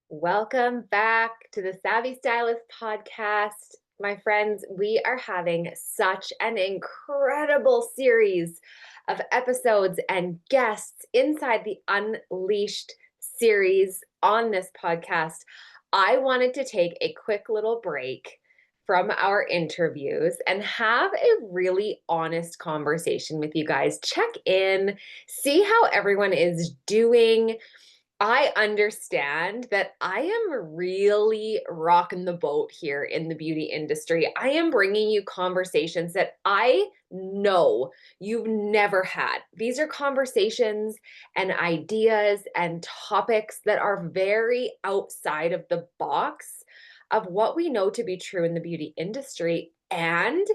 Welcome back to the Savvy Stylist Podcast. My friends, we are having such an incredible series of episodes and guests inside the Unleashed series on this podcast. I wanted to take a quick little break from our interviews and have a really honest conversation with you guys. Check in, see how everyone is doing. I understand that I am really rocking the boat here in the beauty industry. I am bringing you conversations that I know you've never had. These are conversations and ideas and topics that are very outside of the box of what we know to be true in the beauty industry. And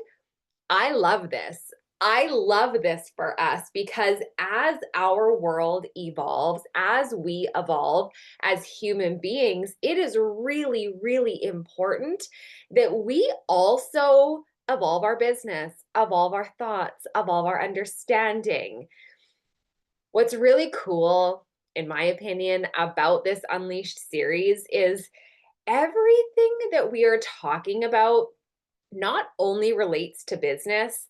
I love this. I love this for us because as our world evolves, as we evolve as human beings, it is really, really important that we also evolve our business, evolve our thoughts, evolve our understanding. What's really cool, in my opinion, about this Unleashed series is everything that we are talking about not only relates to business,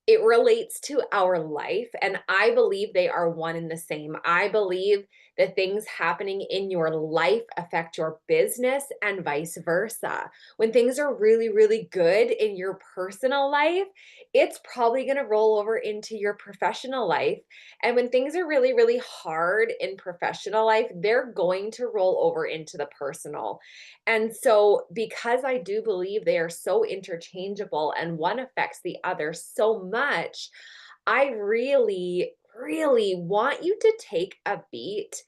it relates to our life. And I believe they are one and the same. I believe that things happening in your life affect your business and vice versa. When things are really, really good in your personal life, it's probably going to roll over into your professional life. And when things are really, really hard in professional life, they're going to roll over into the personal. And so, because I do believe they are so interchangeable and one affects the other so much, I really, really want you to take a beat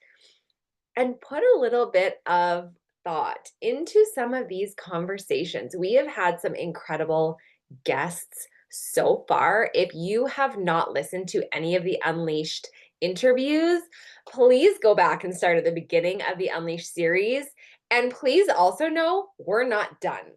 and put a little bit of thought into some of these conversations. We have had some incredible guests so far. If you have not listened to any of the Unleashed interviews, please go back and start at the beginning of the Unleashed series. And please also know we're not done.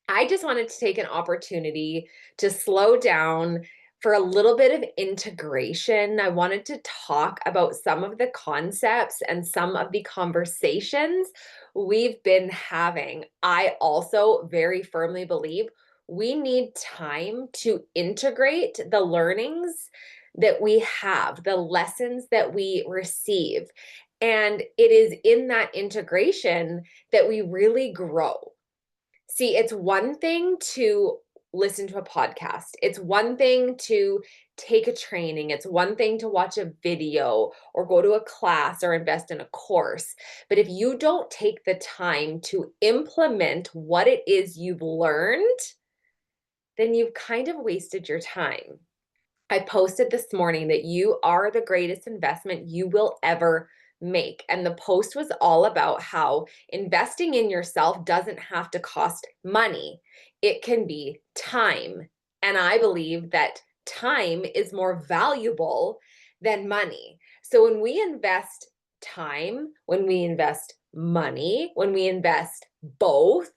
I just wanted to take an opportunity to slow down for a little bit of integration. I wanted to talk about some of the concepts and some of the conversations we've been having. I also very firmly believe we need time to integrate the learnings that we have, the lessons that we receive. And it is in that integration that we really grow. See, it's one thing to listen to a podcast. It's one thing to take a training. It's one thing to watch a video or go to a class or invest in a course. But if you don't take the time to implement what it is you've learned, then you've kind of wasted your time. I posted this morning that you are the greatest investment you will ever make. And the post was all about how investing in yourself doesn't have to cost money, it can be time. And I believe that time is more valuable than money. So when we invest time, when we invest money, when we invest both,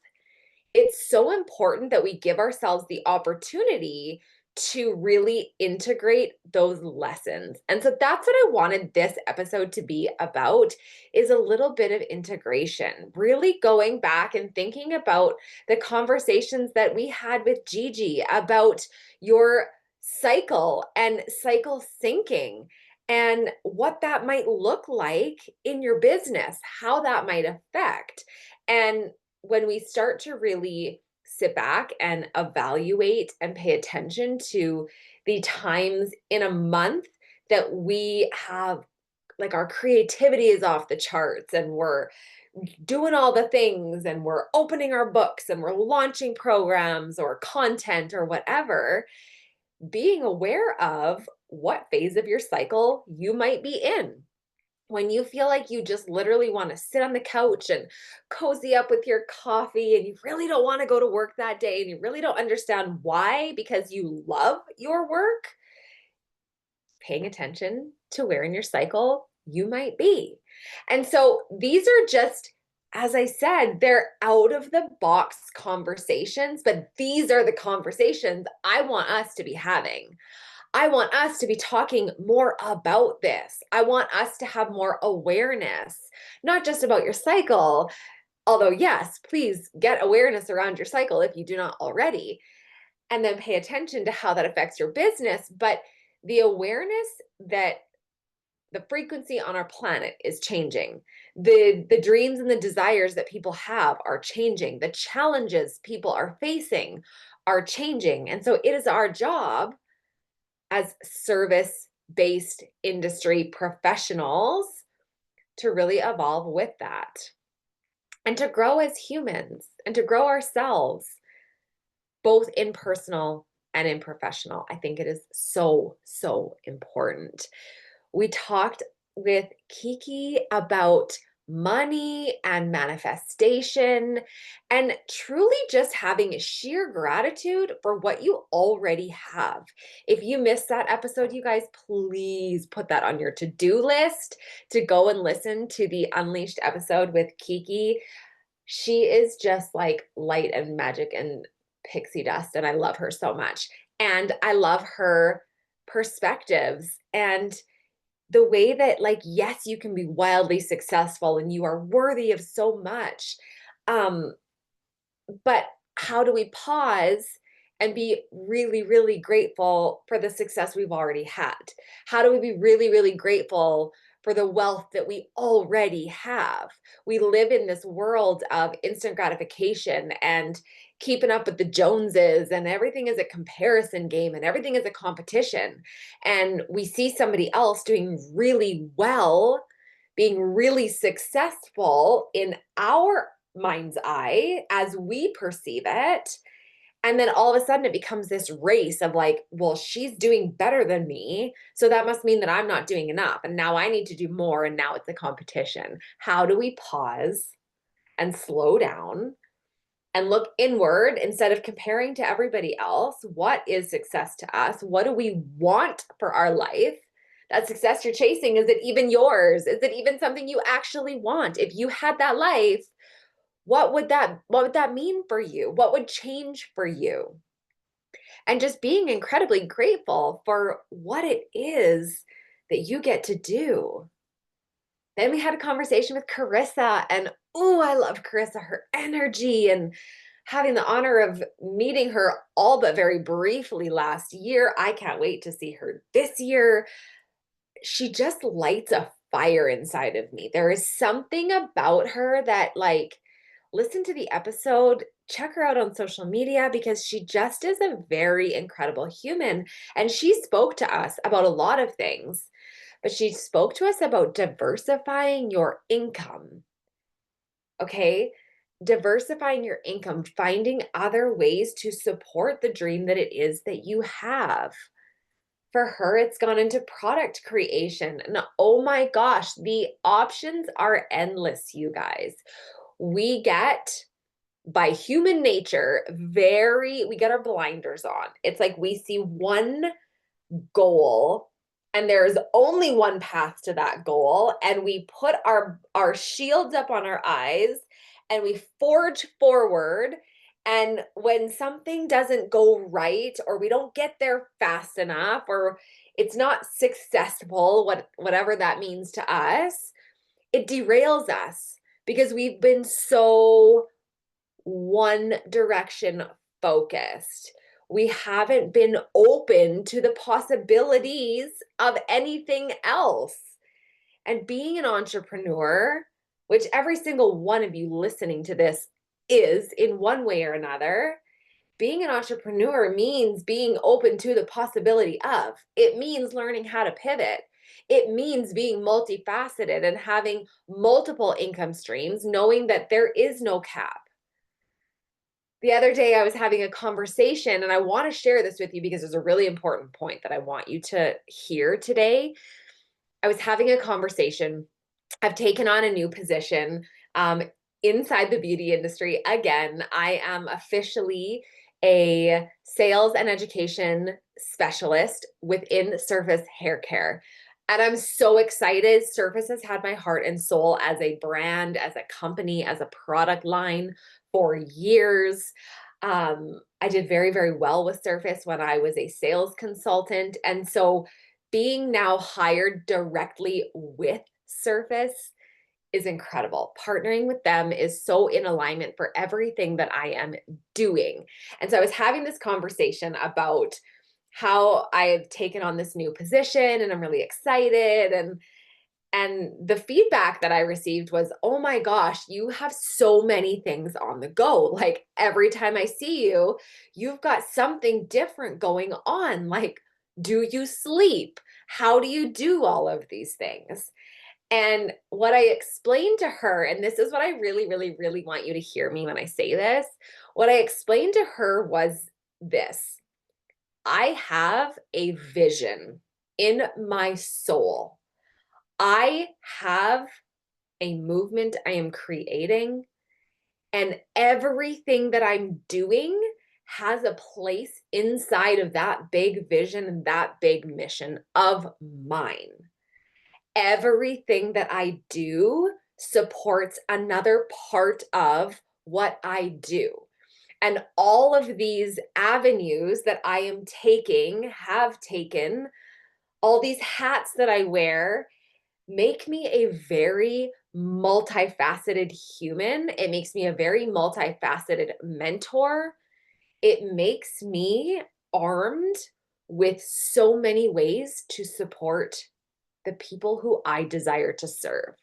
it's so important that we give ourselves the opportunity to really integrate those lessons. And so that's what I wanted this episode to be about, is a little bit of integration, really going back and thinking about the conversations that we had with Gigi about your cycle and cycle syncing and what that might look like in your business, how that might affect. And when we start to really sit back and evaluate and pay attention to the times in a month that we have, like, our creativity is off the charts and we're doing all the things and we're opening our books and we're launching programs or content or whatever, being aware of what phase of your cycle you might be in. When you feel like you just literally want to sit on the couch and cozy up with your coffee and you really don't want to go to work that day and you really don't understand why because you love your work, paying attention to where in your cycle you might be. And so these are just, as I said, they're out of the box conversations, but these are the conversations I want us to be having. I want us to be talking more about this. I want us to have more awareness, not just about your cycle, although, yes, please get awareness around your cycle if you do not already, and then pay attention to how that affects your business. But the awareness that the frequency on our planet is changing. The dreams and the desires that people have are changing. The challenges people are facing are changing. And so it is our job as service-based industry professionals to really evolve with that and to grow as humans and to grow ourselves, both in personal and in professional. I think it is so, so important. We talked with Kiki about money and manifestation and truly just having sheer gratitude for what you already have. If you missed that episode, you guys, please put that on your to-do list to go and listen to the Unleashed episode with Kiki. She is just like light and magic and pixie dust, and I love her so much. And I love her perspectives and the way that, like, yes, you can be wildly successful and you are worthy of so much. Um, but how do we pause and be really, really grateful for the success we've already had? How do we be really, really grateful for the wealth that we already have? We live in this world of instant gratification and keeping up with the Joneses, and everything is a comparison game and everything is a competition. And we see somebody else doing really well, being really successful in our mind's eye as we perceive it. And then all of a sudden it becomes this race of like, well, she's doing better than me, so that must mean that I'm not doing enough. And now I need to do more. And now it's a competition. How do we pause and slow down and look inward instead of comparing to everybody else? What is success to us? What do we want for our life? That success you're chasing, is it even yours? Is it even something you actually want? If you had that life, what would that mean for you? What would change for you? And just being incredibly grateful for what it is that you get to do. Then we had a conversation with Carissa, and oh, I love Carissa, her energy, and having the honor of meeting her all but very briefly last year. I can't wait to see her this year. She just lights a fire inside of me. There is something about her that, like, listen to the episode, check her out on social media, because she just is a very incredible human. And she spoke to us about a lot of things, but she spoke to us about diversifying your income. Okay. Diversifying your income, finding other ways to support the dream that it is that you have. For her, it's gone into product creation. And oh my gosh, the options are endless, you guys. We get, by human nature, we get our blinders on. It's like we see one goal and there's only one path to that goal, and we put our shields up on our eyes and we forge forward. And when something doesn't go right, or we don't get there fast enough, or it's not successful, whatever that means to us, it derails us because we've been so one direction focused. We haven't been open to the possibilities of anything else. And being an entrepreneur, which every single one of you listening to this is in one way or another, being an entrepreneur means being open to the possibility of. It means learning how to pivot. It means being multifaceted and having multiple income streams, knowing that there is no cap. The other day, I was having a conversation, and I want to share this with you because there's a really important point that I want you to hear today. I was having a conversation. I've taken on a new position inside the beauty industry. Again, I am officially a sales and education specialist within Surface Hair Care. And I'm so excited. Surface has had my heart and soul as a brand, as a company, as a product line for years. I did very, very well with Surface when I was a sales consultant. And so being now hired directly with Surface is incredible. Partnering with them is so in alignment for everything that I am doing. And so I was having this conversation about how I have taken on this new position and I'm really excited, and the feedback that I received was, "Oh my gosh, you have so many things on the go. Like every time I see you, you've got something different going on. Like, do you sleep? How do you do all of these things?" And what I explained to her, and this is what I really, really, really want you to hear me when I say this, what I explained to her was this: I have a vision in my soul. I have a movement I am creating, and everything that I'm doing has a place inside of that big vision and that big mission of mine. Everything that I do supports another part of what I do. And all of these avenues that I am taking, have taken, all these hats that I wear, make me a very multifaceted human. It makes me a very multifaceted mentor. It makes me armed with so many ways to support the people who I desire to serve.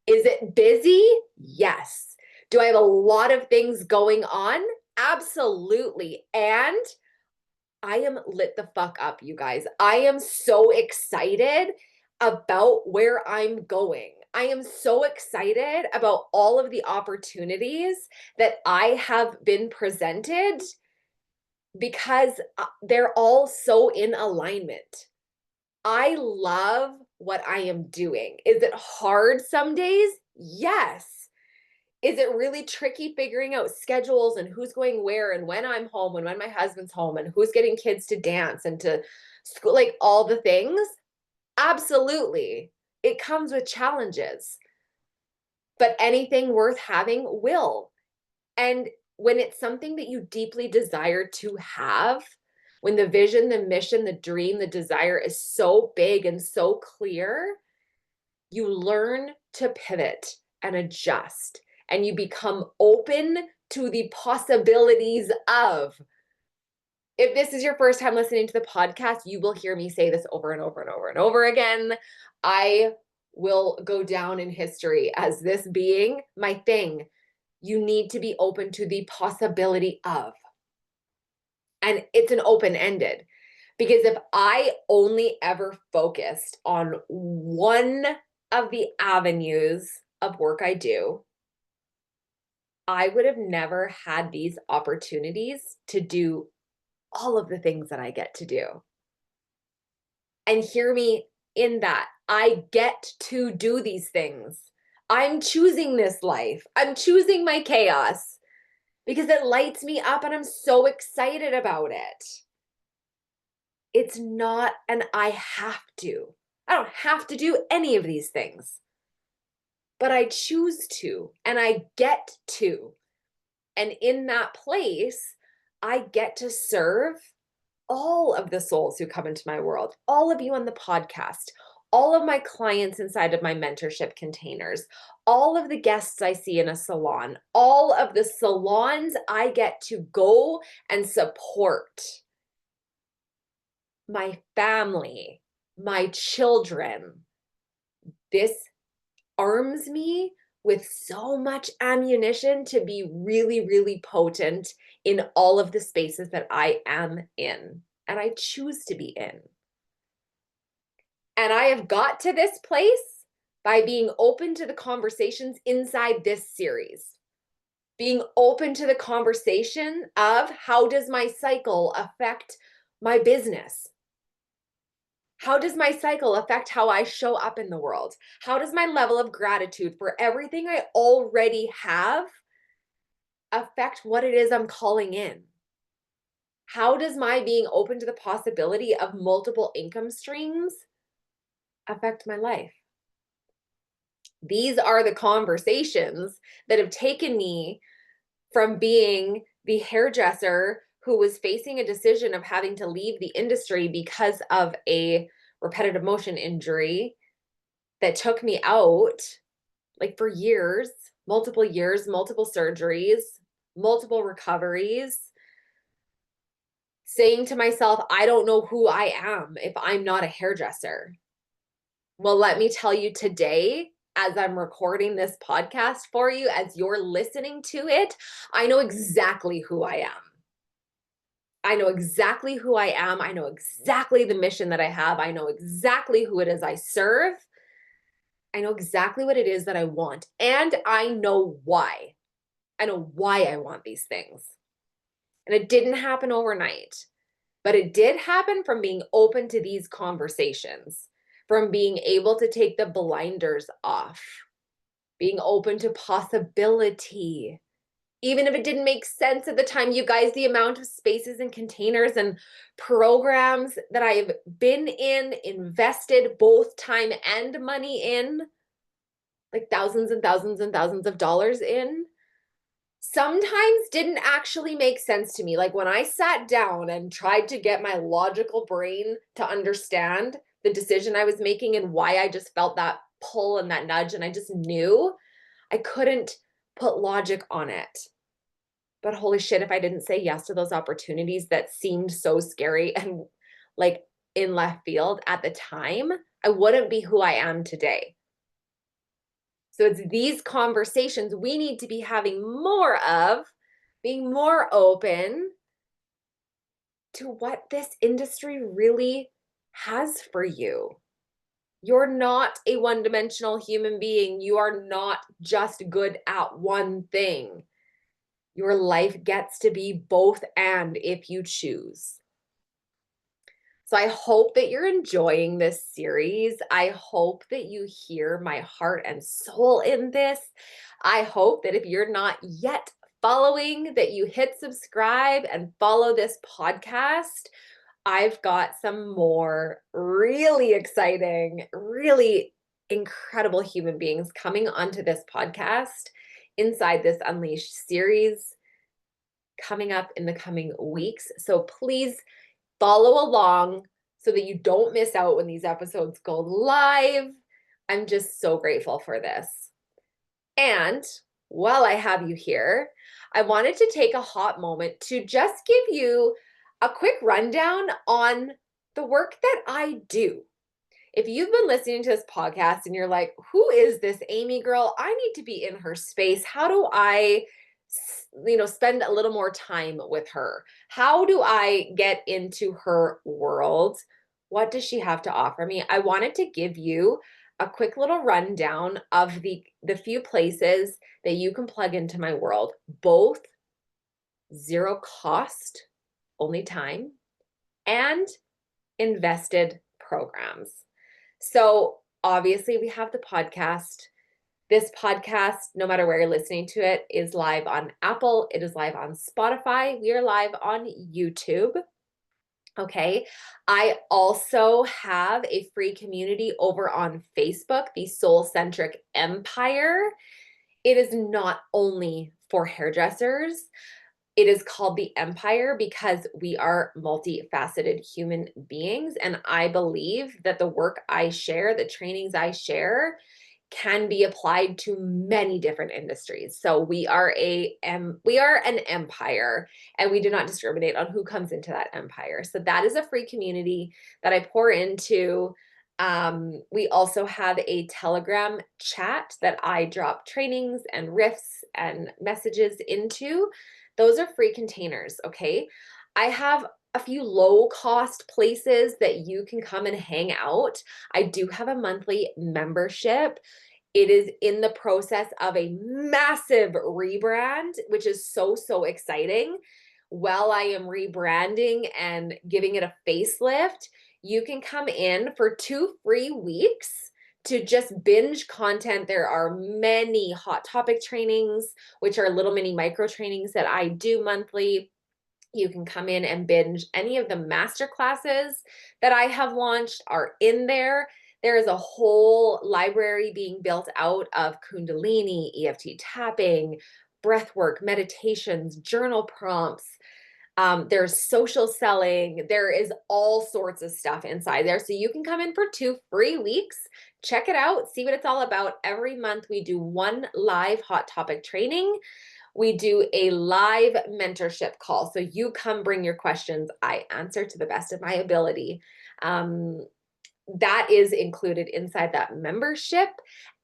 Is it busy? Yes. Do I have a lot of things going on? Absolutely. And I am lit the fuck up, you guys. I am so excited about where I'm going. I am so excited about all of the opportunities that I have been presented because they're all so in alignment. I love what I am doing. Is it hard some days? Yes. Is it really tricky figuring out schedules and who's going where and when I'm home and when my husband's home and who's getting kids to dance and to school, like all the things? Absolutely. It comes with challenges, but anything worth having will. And when it's something that you deeply desire to have, when the vision, the mission, the dream, the desire is so big and so clear, you learn to pivot and adjust, and you become open to the possibilities of. If this is your first time listening to the podcast, you will hear me say this over and over and over and over again. I will go down in history as this being my thing. You need to be open to the possibility of. And it's an open-ended, because if I only ever focused on one of the avenues of work I do, I would have never had these opportunities to do all of the things that I get to do. And hear me in that. I get to do these things. I'm choosing this life. I'm choosing my chaos because it lights me up and I'm so excited about it. It's not an I have to. I don't have to do any of these things, but I choose to and I get to. And in that place, I get to serve all of the souls who come into my world, all of you on the podcast, all of my clients inside of my mentorship containers, all of the guests I see in a salon, all of the salons I get to go and support, my family, my children. This arms me with so much ammunition to be really, really potent in all of the spaces that I am in and I choose to be in. And I have got to this place by being open to the conversations inside this series. Being open to the conversation of how does my cycle affect my business? How does my cycle affect how I show up in the world? How does my level of gratitude for everything I already have affect what it is I'm calling in? How does my being open to the possibility of multiple income streams affect my life? These are the conversations that have taken me from being the hairdresser who was facing a decision of having to leave the industry because of a repetitive motion injury that took me out like for years, multiple surgeries, multiple recoveries, saying to myself, I don't know who I am if I'm not a hairdresser. Well, let me tell you today, as I'm recording this podcast for you, as you're listening to it, I know exactly who I am. I know exactly who I am. I know exactly the mission that I have. I know exactly who it is I serve. I know exactly what it is that I want. And I know why. I know why I want these things. And it didn't happen overnight, but it did happen from being open to these conversations, from being able to take the blinders off, being open to possibility. Even if it didn't make sense at the time, you guys, the amount of spaces and containers and programs that I've been in, invested both time and money in, like thousands and thousands and thousands of dollars in, sometimes didn't actually make sense to me. Like when I sat down and tried to get my logical brain to understand the decision I was making and why I just felt that pull and that nudge, and I just knew, I couldn't put logic on it. But holy shit, if I didn't say yes to those opportunities that seemed so scary and like in left field at the time, I wouldn't be who I am today. So it's these conversations we need to be having more of, being more open to what this industry really has for you. You're not a one-dimensional human being. You are not just good at one thing. Your life gets to be both and if you choose. So I hope that you're enjoying this series. I hope that you hear my heart and soul in this. I hope that if you're not yet following, that you hit subscribe and follow this podcast. I've got some more really exciting, really incredible human beings coming onto this podcast inside this Unleashed series coming up in the coming weeks. So please follow along so that you don't miss out when these episodes go live. I'm just so grateful for this. And while I have you here, I wanted to take a hot moment to just give you a quick rundown on the work that I do. If you've been listening to this podcast and you're like, who is this Amy girl? I need to be in her space. How do I spend a little more time with her? How do I get into her world? What does she have to offer me? I wanted to give you a quick little rundown of the few places that you can plug into my world, both zero cost, only time, and invested programs. So obviously we have the podcast. This podcast, no matter where you're listening to it, is live on Apple. It is live on Spotify. We are live on YouTube. Okay. I also have a free community over on Facebook, the Soul Centric Empire. It is not only for hairdressers. It is called the Empire because we are multifaceted human beings. And I believe that the work I share, the trainings I share, can be applied to many different industries. So we are an empire, and we do not discriminate on who comes into that empire. So that is a free community that I pour into. We also have a Telegram chat that I drop trainings and riffs and messages into. Those are free containers, okay? I have a few low-cost places that you can come and hang out. I do have a monthly membership. It is in the process of a massive rebrand, which is so, so exciting. While I am rebranding and giving it a facelift, you can come in for 2 free weeks to just binge content. There are many hot topic trainings, which are little mini micro trainings that I do monthly. You can come in and binge any of the master classes that I have launched are in there. There is a whole library being built out of Kundalini, EFT tapping, breath work, meditations, journal prompts. There's social selling. There is all sorts of stuff inside there. So you can come in for 2 free weeks, check it out, see what it's all about. Every month we do one live hot topic training. We do a live mentorship call. So you come bring your questions. I answer to the best of my ability. That is included inside that membership.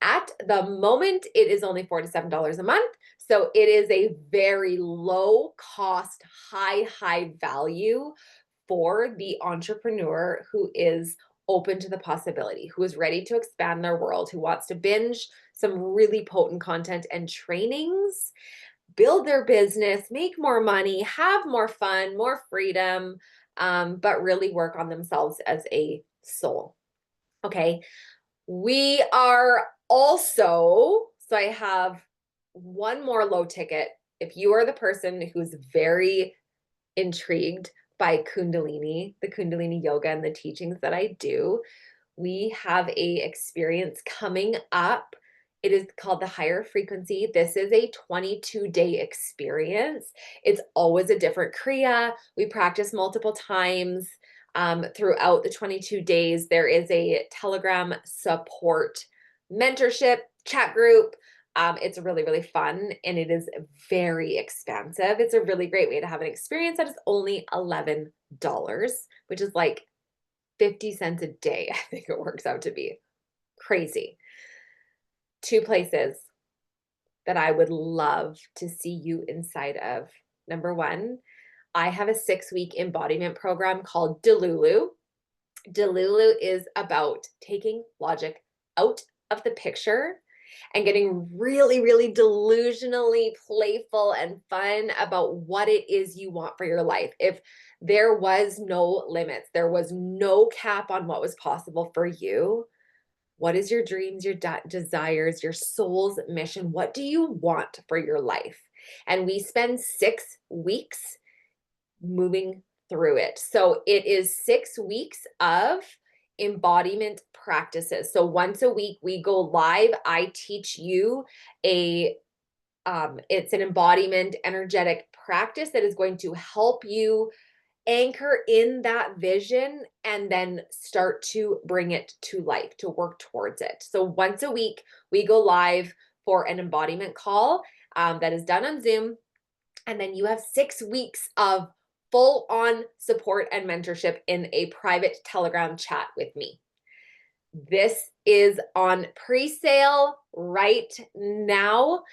At the moment, it is only $4 to $7 a month. So it is a very low cost, high value for the entrepreneur who is open to the possibility, who is ready to expand their world, who wants to binge some really potent content and trainings, build their business, make more money, have more fun, more freedom, but really work on themselves as a soul. Okay. We are also, so I have one more low ticket. If you are the person who's very intrigued by Kundalini, the Kundalini yoga and the teachings that I do, we have a experience coming up. It is called the Higher Frequency. This is a 22-day experience. It's always a different Kriya. We practice multiple times. Throughout the 22 days, there is a Telegram support mentorship chat group. It's really fun, and it is very expansive. It's a really great way to have an experience that is only $11, which is like 50 cents a day. I think it works out to be crazy. 2 places that I would love to see you inside of. Number 1, I have a 6-week embodiment program called Delulu. Delulu is about taking logic out of the picture and getting really delusionally playful and fun about what it is you want for your life. If there was no limits, there was no cap on what was possible for you, what is your dreams, your desires, your soul's mission? What do you want for your life? And we spend 6 weeks moving through it. So it is 6 weeks of embodiment practices. So once a week we go live. I teach you it's an embodiment energetic practice that is going to help you anchor in that vision and then start to bring it to life, to work towards it. So once a week we go live for an embodiment call that is done on Zoom. And then you have 6 weeks of full-on support and mentorship in a private Telegram chat with me. This is on pre-sale right now.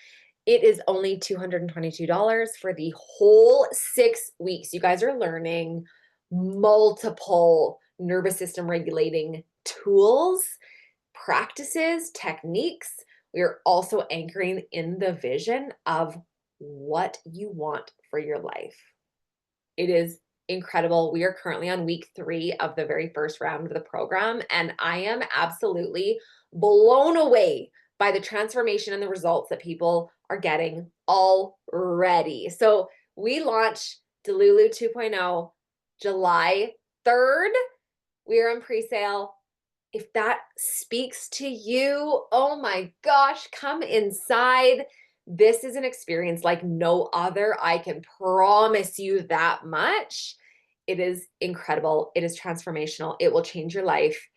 It is only $222 for the whole 6 weeks. You guys are learning multiple nervous system regulating tools, practices, techniques. We are also anchoring in the vision of what you want for your life. It is incredible. We are currently on week 3 of the very first round of the program, and I am absolutely blown away by the transformation and the results that people are getting already. So we launch Delulu 2.0 July 3rd. We are on pre-sale. If that speaks to you, oh my gosh, come inside. This is an experience like no other. I can promise you that much. It is incredible. It is transformational. It will change your life.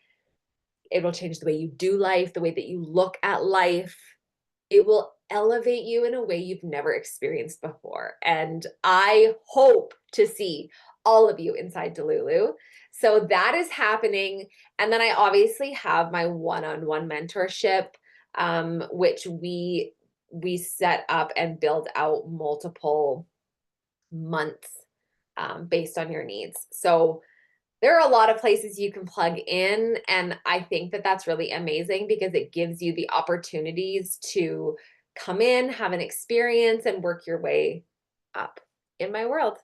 It will change the way you do life, the way that you look at life. It will elevate you in a way you've never experienced before. And I hope to see all of you inside Delulu. So that is happening. And then I obviously have my one-on-one mentorship, which we set up and build out multiple months based on your needs. So there are a lot of places you can plug in. And I think that that's really amazing because it gives you the opportunities to come in, have an experience, and work your way up in my world.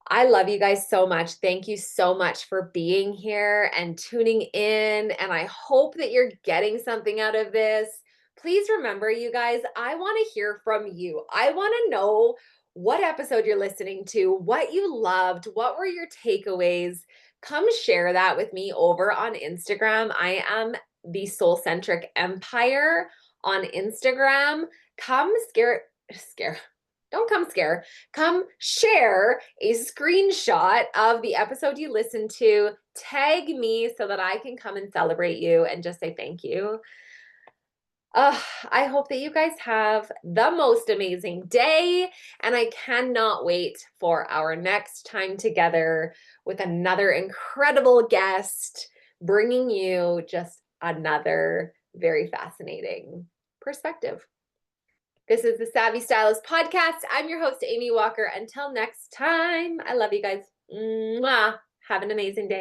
I love you guys so much. Thank you so much for being here and tuning in. And I hope that you're getting something out of this. Please remember, you guys, I want to hear from you. I want to know what episode you're listening to, what you loved, what were your takeaways. Come share that with me over on Instagram. I am the Soul Centric Empire on Instagram. Come scare. Don't come scare. Come share a screenshot of the episode you listened to. Tag me so that I can come and celebrate you and just say thank you. I hope that you guys have the most amazing day, and I cannot wait for our next time together with another incredible guest, bringing you just another very fascinating perspective. This is the Savvy Stylist Podcast. I'm your host, Amy Walker. Until next time, I love you guys. Mwah. Have an amazing day.